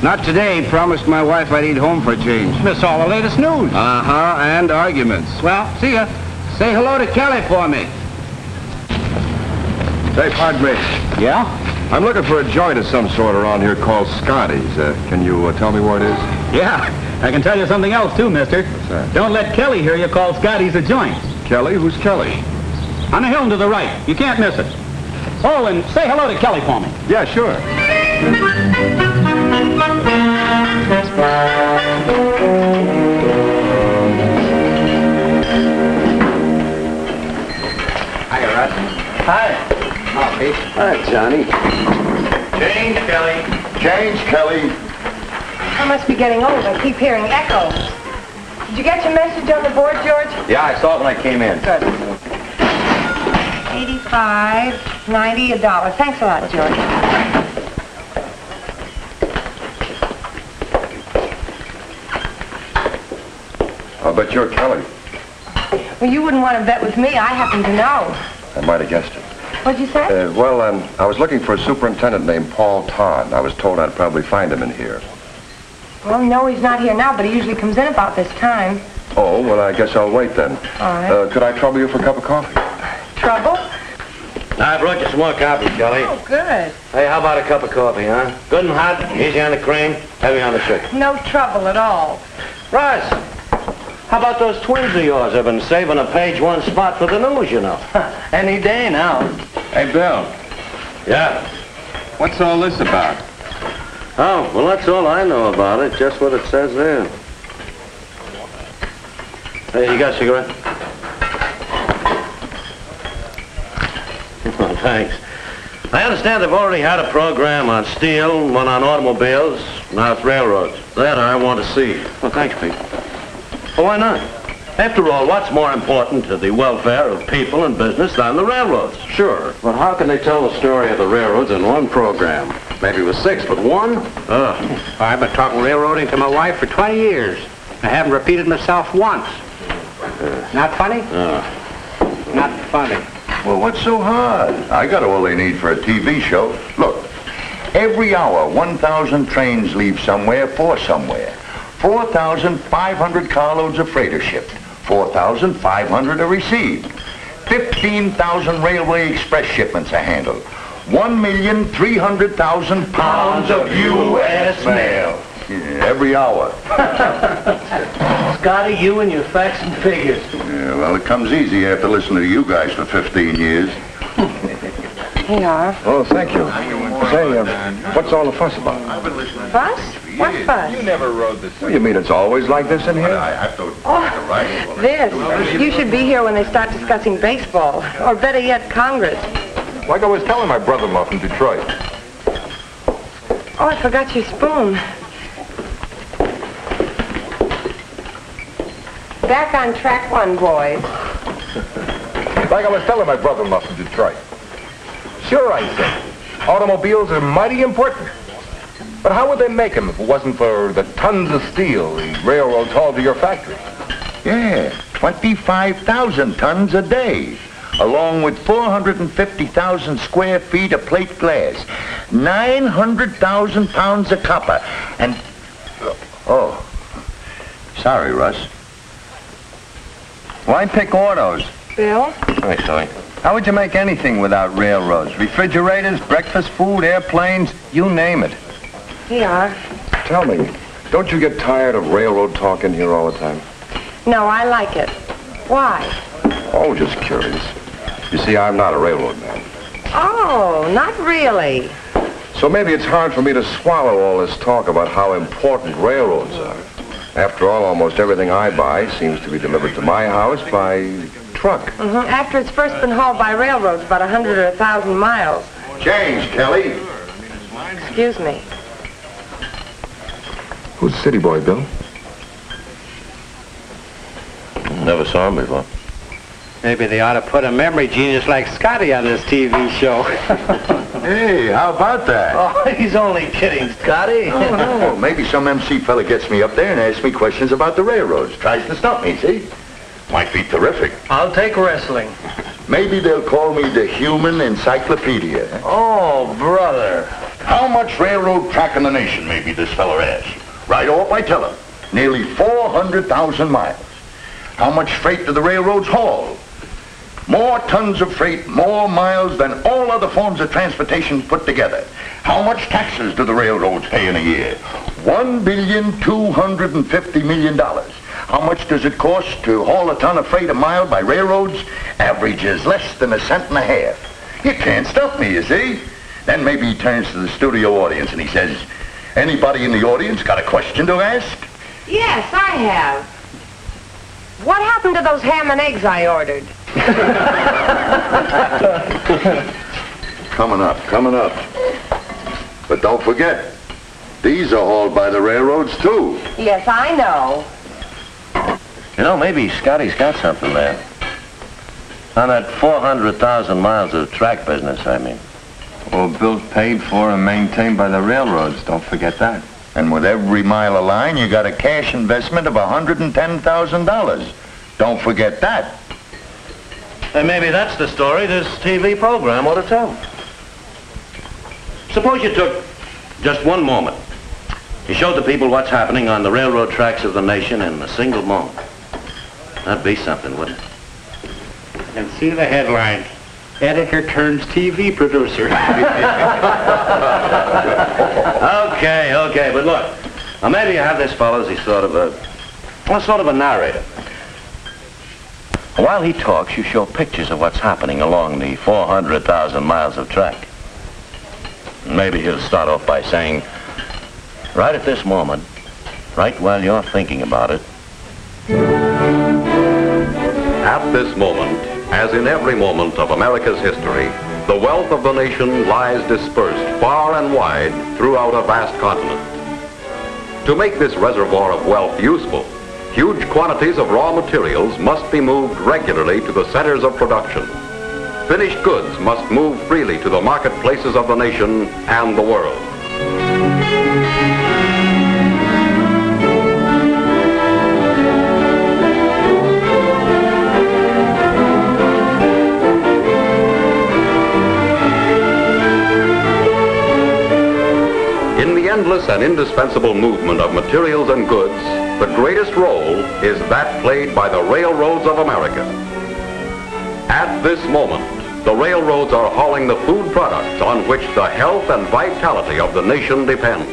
Not today. Promised my wife I'd eat home for a change. Miss all the latest news. Uh-huh, and arguments. Well, see ya. Say hello to Kelly for me. Say, Padre. Yeah? I'm looking for a joint of some sort around here called Scotty's. Can you tell me where it is? Yeah. I can tell you something else, too, mister. What's that? Don't let Kelly hear you call Scotty's a joint. Kelly? Who's Kelly? On the hill to the right. You can't miss it. Oh, and say hello to Kelly for me. Yeah, sure. Hiya, Russ. Hi. Oh, Pete. Hi, Johnny. Change, Kelly. Change, Kelly. I must be getting old. I keep hearing echoes. Did you get your message on the board, George? Yeah, I saw it when I came in. Good. 85, 90, $1. Thanks a lot, George. I'll bet you're Kelly. Well, you wouldn't want to bet with me. I happen to know. I might have guessed it. What'd you say? I was looking for a superintendent named Paul Todd. I was told I'd probably find him in here. Well, no, he's not here now, but he usually comes in about this time. Oh, well, I guess I'll wait then. All right. Could I trouble you for a cup of coffee? Trouble? I brought you some more coffee, Kelly. Oh, good. Hey, how about a cup of coffee, huh? Good and hot, easy on the cream, heavy on the sugar. No trouble at all. Russ, how about those twins of yours? They've been saving a page one spot for the news, you know. Any day now. Hey, Bill. Yeah. What's all this about? Oh, well, that's all I know about it, just what it says there. Hey, you got a cigarette? Oh, thanks. I understand they've already had a program on steel, one on automobiles, now it's railroads. That I want to see. Well, thanks, Pete. Well, why not? After all, what's more important to the welfare of people and business than the railroads? Sure, but how can they tell the story of the railroads in one program? Maybe it was 6, but one? I've been talking railroading to my wife for 20 years. I haven't repeated myself once. Not funny? Not funny. Well, what's so hard? I got all they need for a TV show. Look, every hour, 1,000 trains leave somewhere for somewhere. 4,500 carloads of freight are shipped. 4,500 are received. 15,000 railway express shipments are handled. 1,300,000 pounds of U.S. mail. Yeah, every hour. Scotty, you and your facts and figures. Yeah, well, it comes easy after listening to you guys for 15 years. Here you are. Oh, thank you. Say, what's all the fuss about? Fuss? What fuss? never rode this. What do you mean it's always like this in here? This. You should be here when they start discussing baseball. Or better yet, Congress. Like I was telling my brother-in-law from Detroit. Oh, I forgot your spoon. Back on track one, boys. Like I was telling my brother-in-law from Detroit. Sure, I said, automobiles are mighty important. But how would they make them if it wasn't for the tons of steel the railroads hauled to your factory? Yeah, 25,000 tons a day, along with 450,000 square feet of plate glass, 900,000 pounds of copper, and... Oh, sorry, Russ. Why pick autos? Bill? Hey, Kelly. How would you make anything without railroads? Refrigerators, breakfast food, airplanes, you name it. Here you are. Tell me, don't you get tired of railroad talk in here all the time? No, I like it. Why? Oh, just curious. You see, I'm not a railroad man. Oh, not really. So maybe it's hard for me to swallow all this talk about how important railroads are. After all, almost everything I buy seems to be delivered to my house by truck. Mm-hmm. After it's first been hauled by railroads about 100 or 1,000 miles. Change, Kelly. Excuse me. Who's the city boy, Bill? Never saw him before. Maybe they ought to put a memory genius like Scotty on this TV show. Hey, how about that? Oh, he's only kidding, Scotty. No, maybe some MC fella gets me up there and asks me questions about the railroads. Tries to stop me, see? Might be terrific. I'll take wrestling. Maybe they'll call me the human encyclopedia. Oh, brother. How much railroad track in the nation, maybe this fella asks. Right off, I tell him. Nearly 400,000 miles. How much freight do the railroads haul? More tons of freight, more miles than all other forms of transportation put together. How much taxes do the railroads pay in a year? $1,250,000,000. How much does it cost to haul a ton of freight a mile by railroads? Averages less than 1.50 cents. You can't stop me, you see? Then maybe he turns to the studio audience and he says, anybody in the audience got a question to ask? Yes, I have. What happened to those ham and eggs I ordered? Coming up. But don't forget, these are hauled by the railroads too. Yes, I know. You know, maybe Scotty's got something there. On that 400,000 miles of track business, I mean. Well, bills paid for and maintained by the railroads. Don't forget that. And with every mile of line, you got a cash investment of $110,000. Don't forget that. And maybe that's the story this TV program ought to tell. Suppose you took just one moment. You showed the people what's happening on the railroad tracks of the nation in a single moment. That'd be something, wouldn't it? And see the headlines. Editor turns TV producer. Okay, but look. Now maybe you have this fellow as he's sort of a narrator. While he talks, you show pictures of what's happening along the 400,000 miles of track. Maybe he'll start off by saying, right at this moment, right while you're thinking about it. At this moment, as in every moment of America's history, the wealth of the nation lies dispersed far and wide throughout a vast continent. To make this reservoir of wealth useful, huge quantities of raw materials must be moved regularly to the centers of production. Finished goods must move freely to the marketplaces of the nation and the world. In the endless and indispensable movement of materials and goods, the greatest role is that played by the railroads of America. At this moment, the railroads are hauling the food products on which the health and vitality of the nation depend.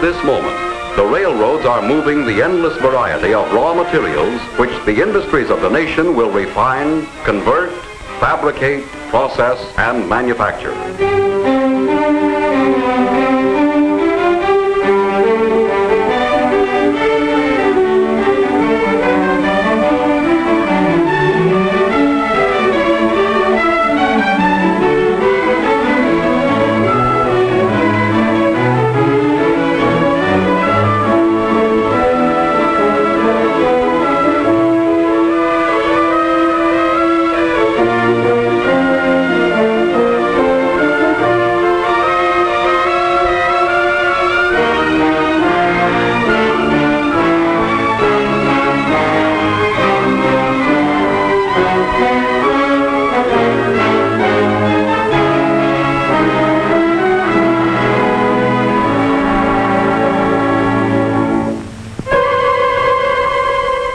This moment, the railroads are moving the endless variety of raw materials which the industries of the nation will refine, convert, fabricate, process, and manufacture.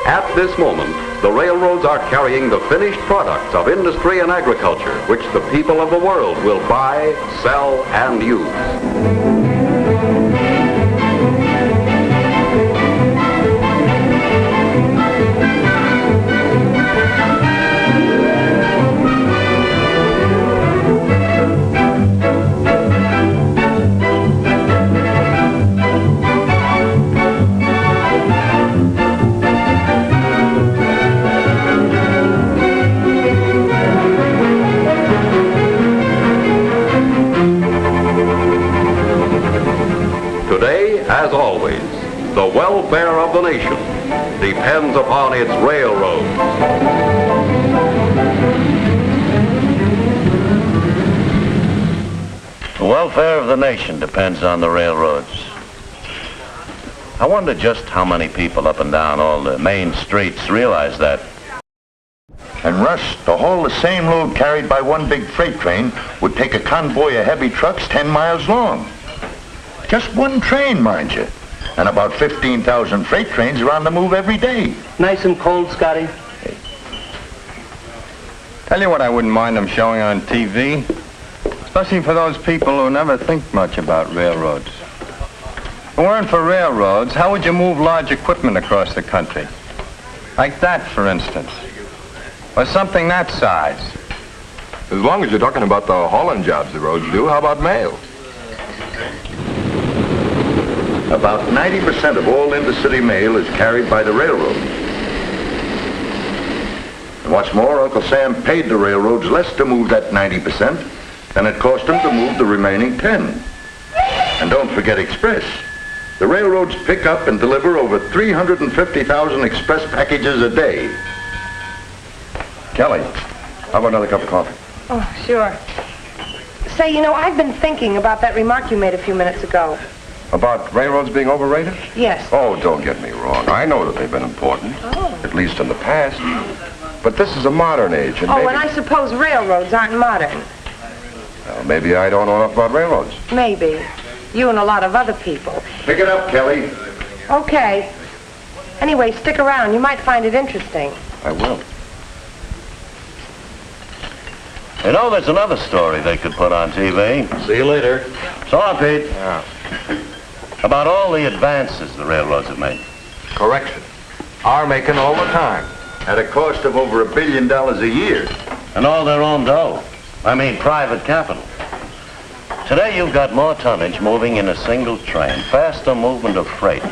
At this moment, the railroads are carrying the finished products of industry and agriculture, which the people of the world will buy, sell, and use. nation depends upon its railroads. The welfare of the nation depends on the railroads. I wonder just how many people up and down all the main streets realize that. And Russ, to haul the same load carried by one big freight train would take a convoy of heavy trucks 10 miles long. Just one train, mind you. And about 15,000 freight trains are on the move every day. Nice and cold, Scotty. Tell you what I wouldn't mind them showing on TV. Especially for those people who never think much about railroads. If it weren't for railroads, how would you move large equipment across the country? Like that, for instance. Or something that size. As long as you're talking about the hauling jobs the roads do, how about mail? About 90% of all intercity mail is carried by the railroad. And what's more, Uncle Sam paid the railroads less to move that 90% than it cost him to move the remaining 10. And don't forget Express. The railroads pick up and deliver over 350,000 express packages a day. Kelly, how about another cup of coffee? Oh, sure. Say, you know, I've been thinking about that remark you made a few minutes ago. About railroads being overrated? Yes. Oh, don't get me wrong. I know that they've been important, at least in the past. But this is a modern age, and Oh, and I suppose railroads aren't modern. well, maybe I don't know enough about railroads. Maybe. You and a lot of other people. Pick it up, Kelly. Okay. Anyway, stick around. You might find it interesting. I will. You know, there's another story they could put on TV. See you later. So long, Pete. Yeah. About all the advances the railroads have made. Correction. Are making all the time. At a cost of over $1 billion a year. And all their own dough. I mean, private capital. Today, you've got more tonnage moving in a single train, faster movement of freight.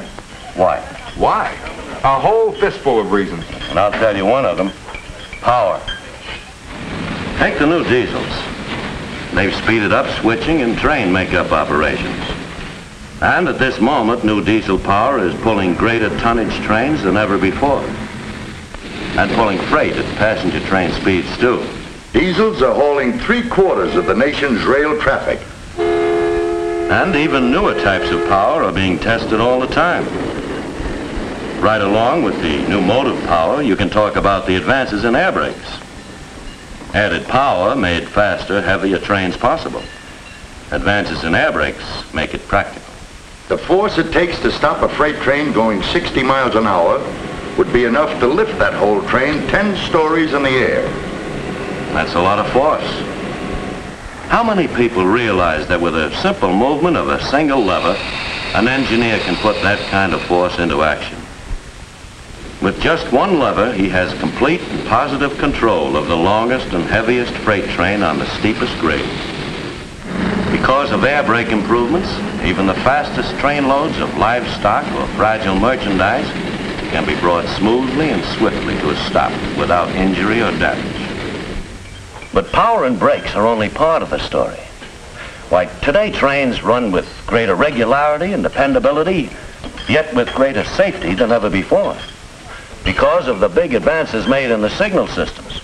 Why? Why? A whole fistful of reasons. And I'll tell you one of them. Power. Take the new diesels. They've speeded up switching and train makeup operations. And at this moment, new diesel power is pulling greater tonnage trains than ever before. And pulling freight at passenger train speeds, too. Diesels are hauling 3/4 of the nation's rail traffic. And even newer types of power are being tested all the time. Right along with the new motive power, you can talk about the advances in air brakes. Added power made faster, heavier trains possible. Advances in air brakes make it practical. The force it takes to stop a freight train going 60 miles an hour would be enough to lift that whole train 10 stories in the air. That's a lot of force. How many people realize that with a simple movement of a single lever, an engineer can put that kind of force into action? With just one lever, he has complete and positive control of the longest and heaviest freight train on the steepest grade. Because of air brake improvements, even the fastest train loads of livestock or fragile merchandise can be brought smoothly and swiftly to a stop without injury or damage. But power and brakes are only part of the story. Why, today trains run with greater regularity and dependability, yet with greater safety than ever before, because of the big advances made in the signal systems.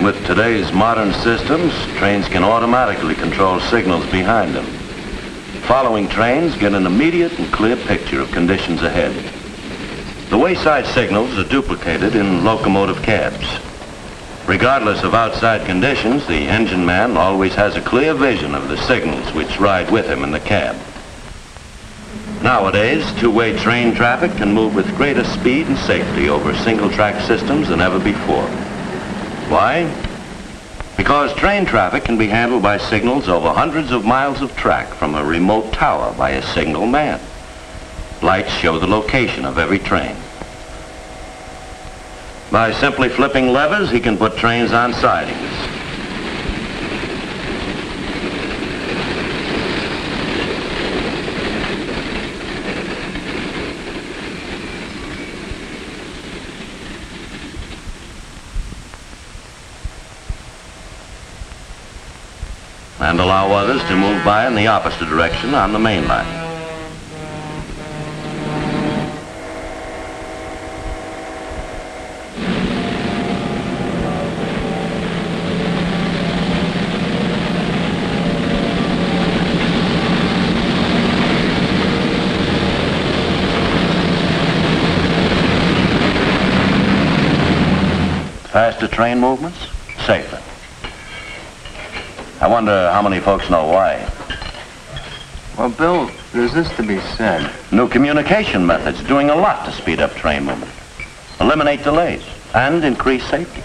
With today's modern systems, trains can automatically control signals behind them. Following trains get an immediate and clear picture of conditions ahead. The wayside signals are duplicated in locomotive cabs. Regardless of outside conditions, the engine man always has a clear vision of the signals which ride with him in the cab. Nowadays, two-way train traffic can move with greater speed and safety over single-track systems than ever before. Why? Because train traffic can be handled by signals over hundreds of miles of track from a remote tower by a single man. Lights show the location of every train. By simply flipping levers, he can put trains on sidings. And allow others to move by in the opposite direction on the main line. Faster train movements, safer. I wonder how many folks know why. Well, Bill, there's this to be said. New communication methods doing a lot to speed up train movement, eliminate delays, and increase safety.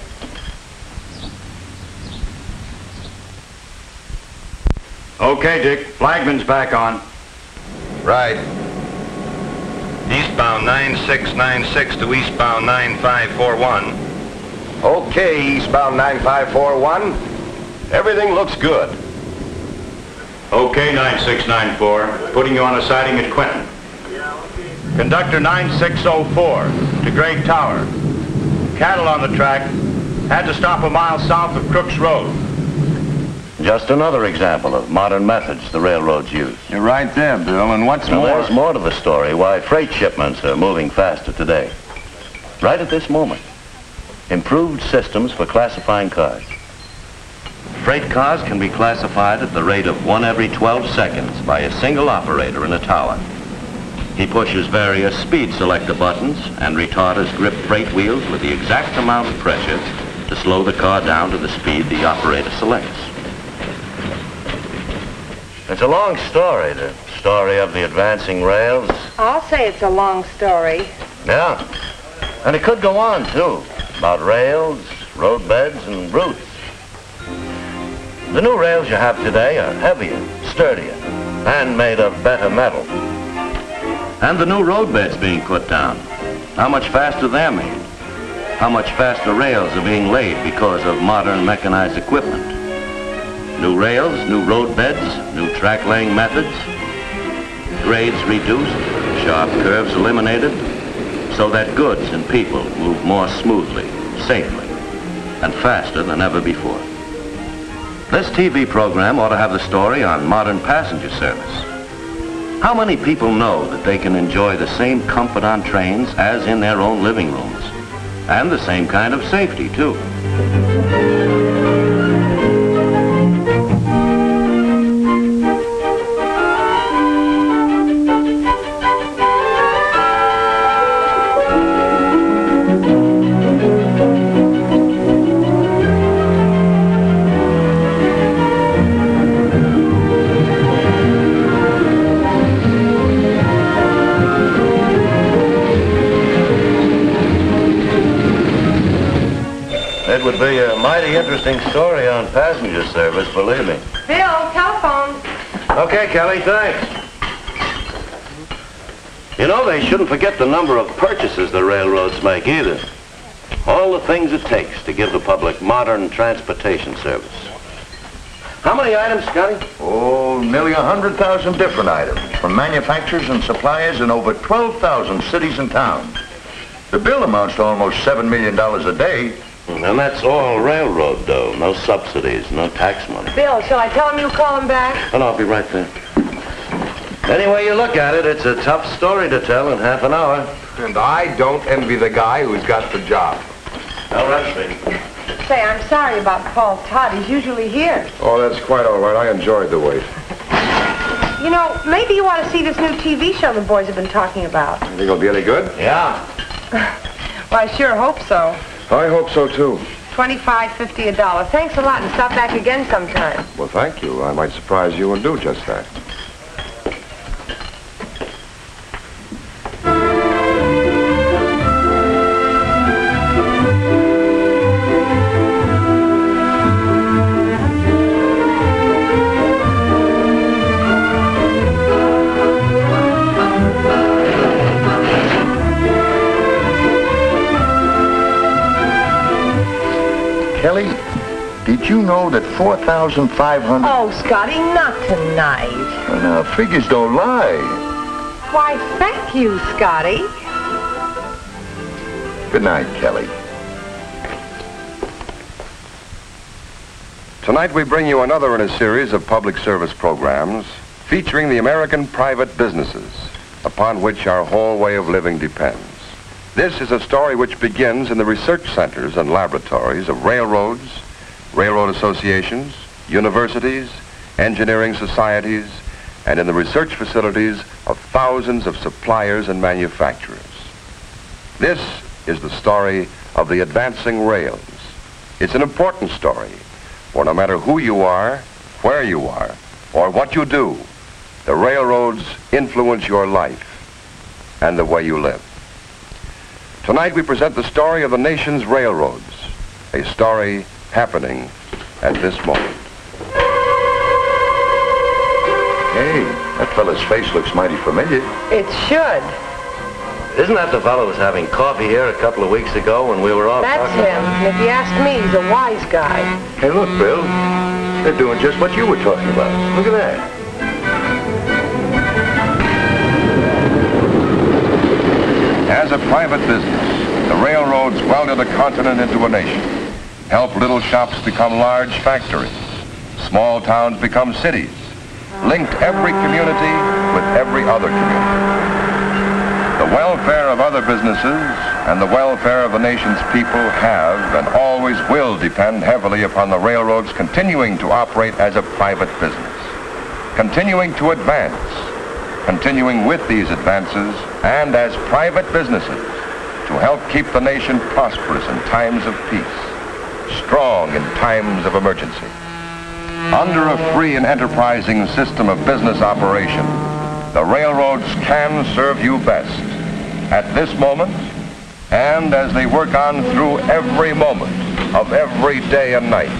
Okay, Dick. Flagman's back on. Right. Eastbound 9696 to eastbound 9541. Okay, eastbound 9541. Everything looks good. Okay, 9694. Putting you on a siding at Quentin. Conductor 9604 to Great Tower. Cattle on the track. Had to stop a mile south of Crooks Road. Just another example of modern methods the railroads use. You're right there, Bill, and what's Now, more... there's more to the story why freight shipments are moving faster today. Right at this moment, improved systems for classifying cars. Freight cars can be classified at the rate of 1 every 12 seconds by a single operator in a tower. He pushes various speed selector buttons and retarders grip freight wheels with the exact amount of pressure to slow the car down to the speed the operator selects. It's a long story, the story of the advancing rails. I'll say it's a long story. Yeah, and it could go on, too, about rails, roadbeds, and routes. The new rails you have today are heavier, sturdier, and made of better metal. And the new roadbeds being put down, how much faster they're made. How much faster rails are being laid because of modern mechanized equipment. New rails, new roadbeds, new track laying methods, grades reduced, sharp curves eliminated, so that goods and people move more smoothly, safely, and faster than ever before. This TV program ought to have the story on modern passenger service. How many people know that they can enjoy the same comfort on trains as in their own living rooms? And the same kind of safety, too. It would be a mighty interesting story on passenger service, believe me. Bill, telephone. Okay, Kelly, thanks. You know, they shouldn't forget the number of purchases the railroads make either. All the things it takes to give the public modern transportation service. How many items, Scotty? Oh, nearly 100,000 different items from manufacturers and suppliers in over 12,000 cities and towns. The bill amounts to almost $7 million a day. And that's all railroad dough. No subsidies, no tax money. Bill, shall I tell him you call him back? And I'll be right there. Any way you look at it, it's a tough story to tell in half an hour. And I don't envy the guy who's got the job. All right, Steve. Say, I'm sorry about Paul Todd. He's usually here. Oh, that's quite all right. I enjoyed the wait. You know, maybe you ought to see this new TV show the boys have been talking about. You think it'll be any good? Yeah. Well, I sure hope so. I hope so, too. $25, $50 a dollar. Thanks a lot, and stop back again sometime. Well, thank you. I might surprise you and do just that. Kelly, did you know that 4,500... Oh, Scotty, not tonight. Now, figures don't lie. Why, thank you, Scotty. Good night, Kelly. Tonight we bring you another in a series of public service programs featuring the American private businesses upon which our whole way of living depends. This is a story which begins in the research centers and laboratories of railroads, railroad associations, universities, engineering societies, and in the research facilities of thousands of suppliers and manufacturers. This is the story of the advancing rails, It's an important story, for no matter who you are, where you are, or what you do, the railroads influence your life and the way you live. Tonight we present the story of the nation's railroads, a story happening at this moment. Hey, that fella's face looks mighty familiar. It should. Isn't that the fellow who was having coffee here a couple of weeks ago when we were all That's talking him. And if you ask me, he's a wise guy. Hey, look, Bill. They're doing just what you were talking about. Look at that. As a private business, the railroads welded a continent into a nation, helped little shops become large factories, small towns become cities, linked every community with every other community. The welfare of other businesses and the welfare of the nation's people have and always will depend heavily upon the railroads continuing to operate as a private business, continuing to advance, continuing with these advances and as private businesses to help keep the nation prosperous in times of peace, strong in times of emergency. Under a free and enterprising system of business operation, the railroads can serve you best at this moment and as they work on through every moment of every day and night.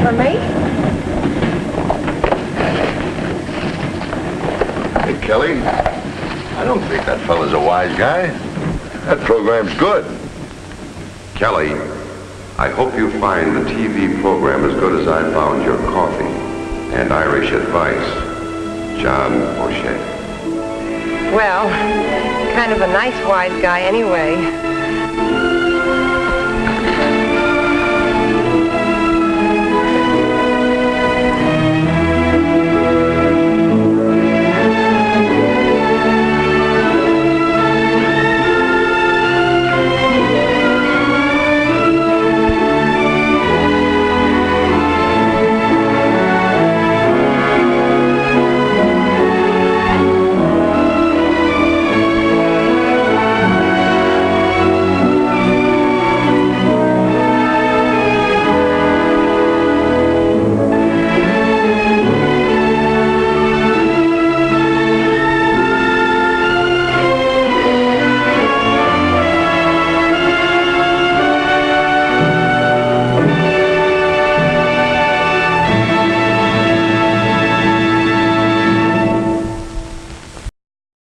For me? Hey, Kelly, I don't think that fella's a wise guy. That program's good. Kelly, I hope you find the TV program as good as I found your coffee and Irish advice. John O'Shea. Well, kind of a nice wise guy anyway.